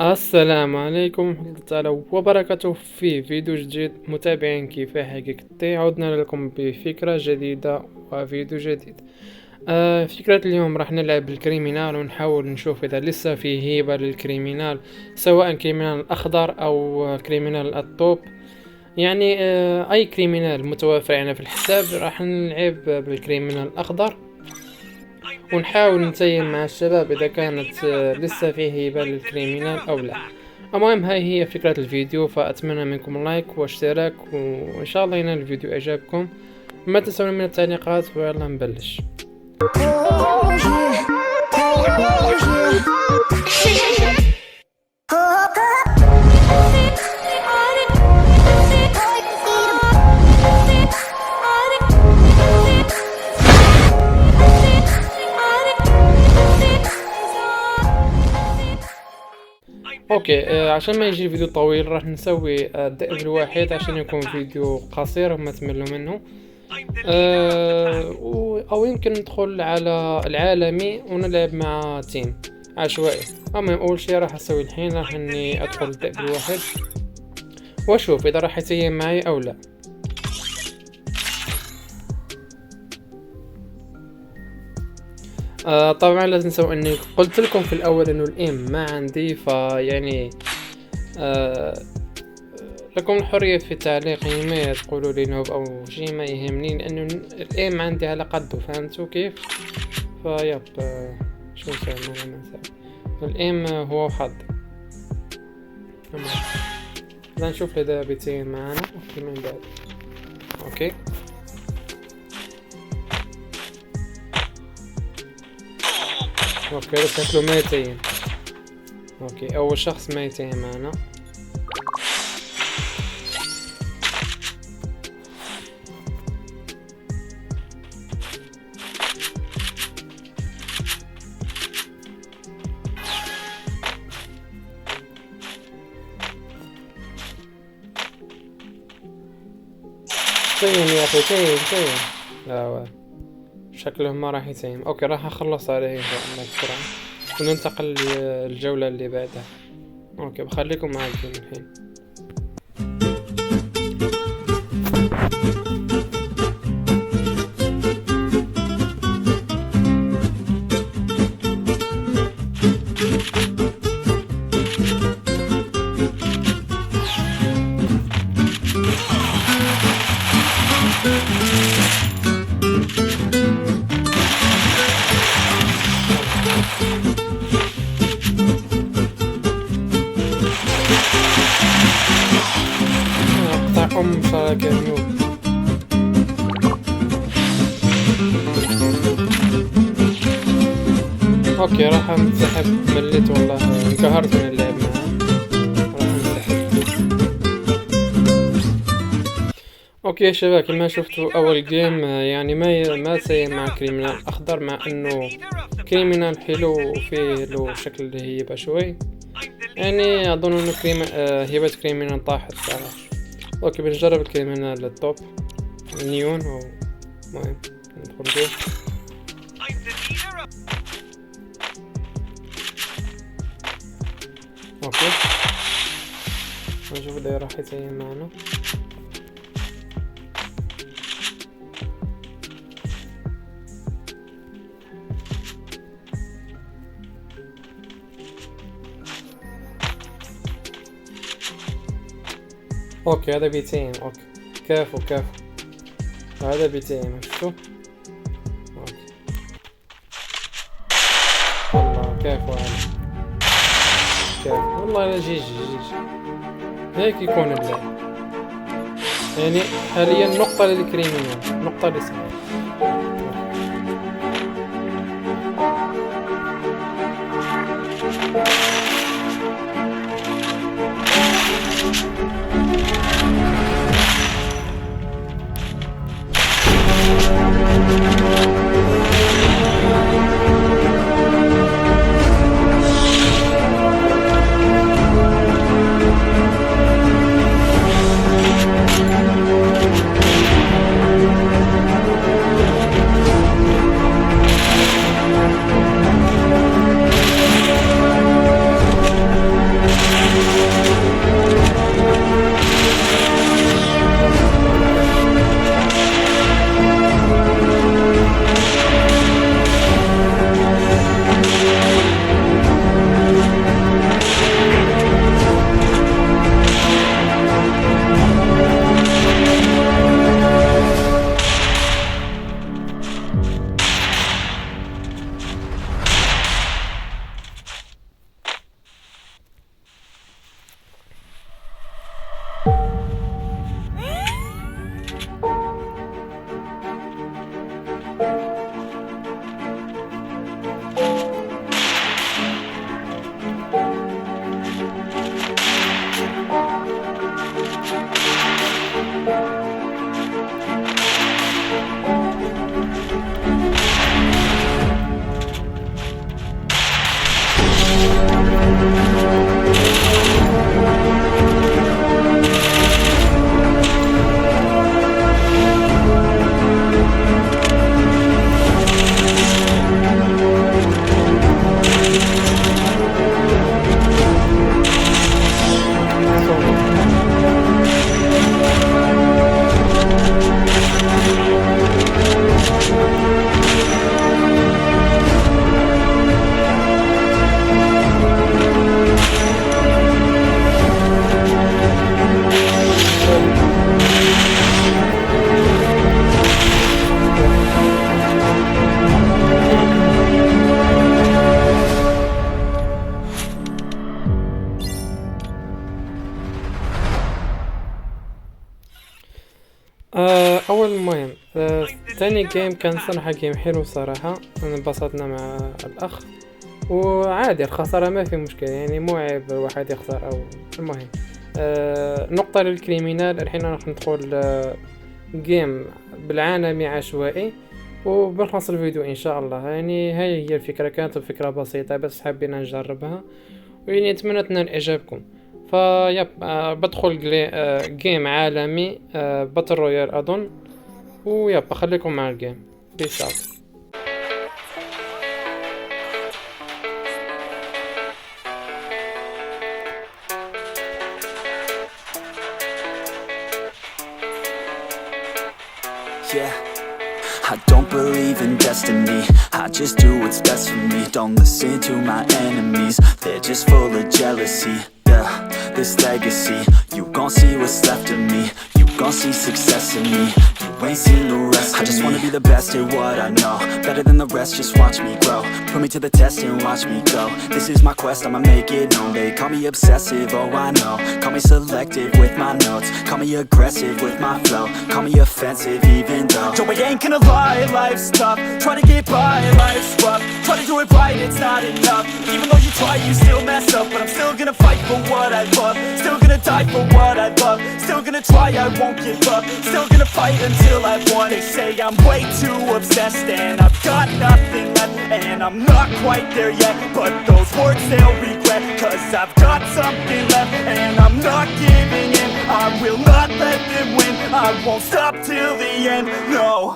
السلام عليكم ورحمة الله تعالى وبركاته. في فيديو جديد متابعين كيف حقيقتي عودنا لكم بفكرة جديدة وفيديو جديد. فكرة اليوم راح نلعب الكريمينال ونحاول نشوف إذا لسه في هيبة للكريمينال، سواء كريمينال الأخضر أو كريمينال الطوب. يعني أي كريمينال متوفر يعني في الحساب راح نلعب بالكريمينال الأخضر، ونحاول نتيم مع الشباب إذا كانت لسه فيه هيبة للكريمينال أو لا. المهم هاي هي فكرة الفيديو، فأتمنى منكم لايك واشتراك، وإن شاء الله ينال الفيديو إعجابكم. ما تنسون من التعليقات، ويلا نبلش. اوكي، عشان ما يجي الفيديو طويل راح نسوي الدائب الواحد عشان يكون فيديو قصير وما تملوا منه. او يمكن ندخل على العالمي ونلعب مع تيم عشوائي. المهم اول شيء راح اسوي الحين راح اني ادخل الدائب الواحد واشوف اذا راح يتيم معي او لا. طبعا لا تنسوا اني قلت لكم في الاول انه الام ما عندي، فيعني لكم الحرية في التعليق، يعني ما تقولوا لي نوب او شيء ما يهمني، لانه الام عندي على قده، فهمتوا كيف؟ فيب شو نسوي؟ ما نسوي الام هو حظ. لا نشوف اذا بيتين معانا. اوكي من بعد. اوكي اوكي شكله ما يتين. اوكي اول شخص ما يتين معنا. تيم يا اخي، تيم. لا شكله ما راح يتيم. اوكي راح اخلص عليه ان شاء الله بسرعة وننتقل للجولة اللي بعدها. اوكي بخليكم معي الحين. شارك نوب. اوكي راح انسحب، مليت والله، انقهرت من اللعب معه، راح انسحب. اوكي يا شباب، كما شفتوا اول جيم يعني ما تسيم مع كريمينال اخضر، مع انه كريمينال حلو وفيه له شكل هيبة شوي، يعني اظن انه هيبة كريمينال طاحت صراحة. اوكي بنجرب الكريمينال التوب نيون، او المهم ندخل فيه. اوكي نشوف اذا راح يتيم معنا. اوكي هذا بيتين. اوكي كافو هذا بيتين، شفتوا؟ اوكي والله كافو هذا، كافو والله. لا جيجي هيك يكون اللعب. يعني حاليا نقطة للكريمينال، نقطة لسه. اول مهم، تاني جيم كان صراحة جيم حلو صراحة، انبسطنا مع الاخ. وعادي الخسارة ما في مشكلة، يعني مو عيب الواحد يخسر او المهم. نقطة للكريمينال، الحين راح ندخل جيم بالعالمي عشوائي، وبنخلص الفيديو ان شاء الله. يعني هاي هي الفكرة، كانت الفكرة بسيطة بس حبينا نجربها، ويعني اتمنى تنال اعجابكم. فيب بدخل جيم عالمي، باتل رويال اظن. ويب خليكم مع الجيم. بيس اوت. Yeah, I don't believe in destiny, I just do what's best for me. Don't listen to my enemies, they're just full of jealousy. Yeah, this legacy, you gon' see what's left of me. You gon' see success in me, you ain't seen the rest of me. I just wanna be the best at what I know, better than the rest, just watch me grow. Put me to the test and watch me go. This is my quest, I'ma make it known. They call me obsessive, oh I know. Call me selective with my notes, call me aggressive with my flow. Call me offensive even though Joe, I ain't gonna lie, life's tough. Try to get by, life's rough. Try to do it right, it's not enough. Even though you try, you still mess up. But I'm still gonna fight for what I love, still gonna die for what I love. Still gonna try, I won't give up. Still gonna fight until I've won. They say I'm way too obsessed and I've got nothing left, and I'm not quite there yet, but those words they'll regret. Cause I've got something left and I'm not giving in. I will not let them win, I won't stop till the end, no.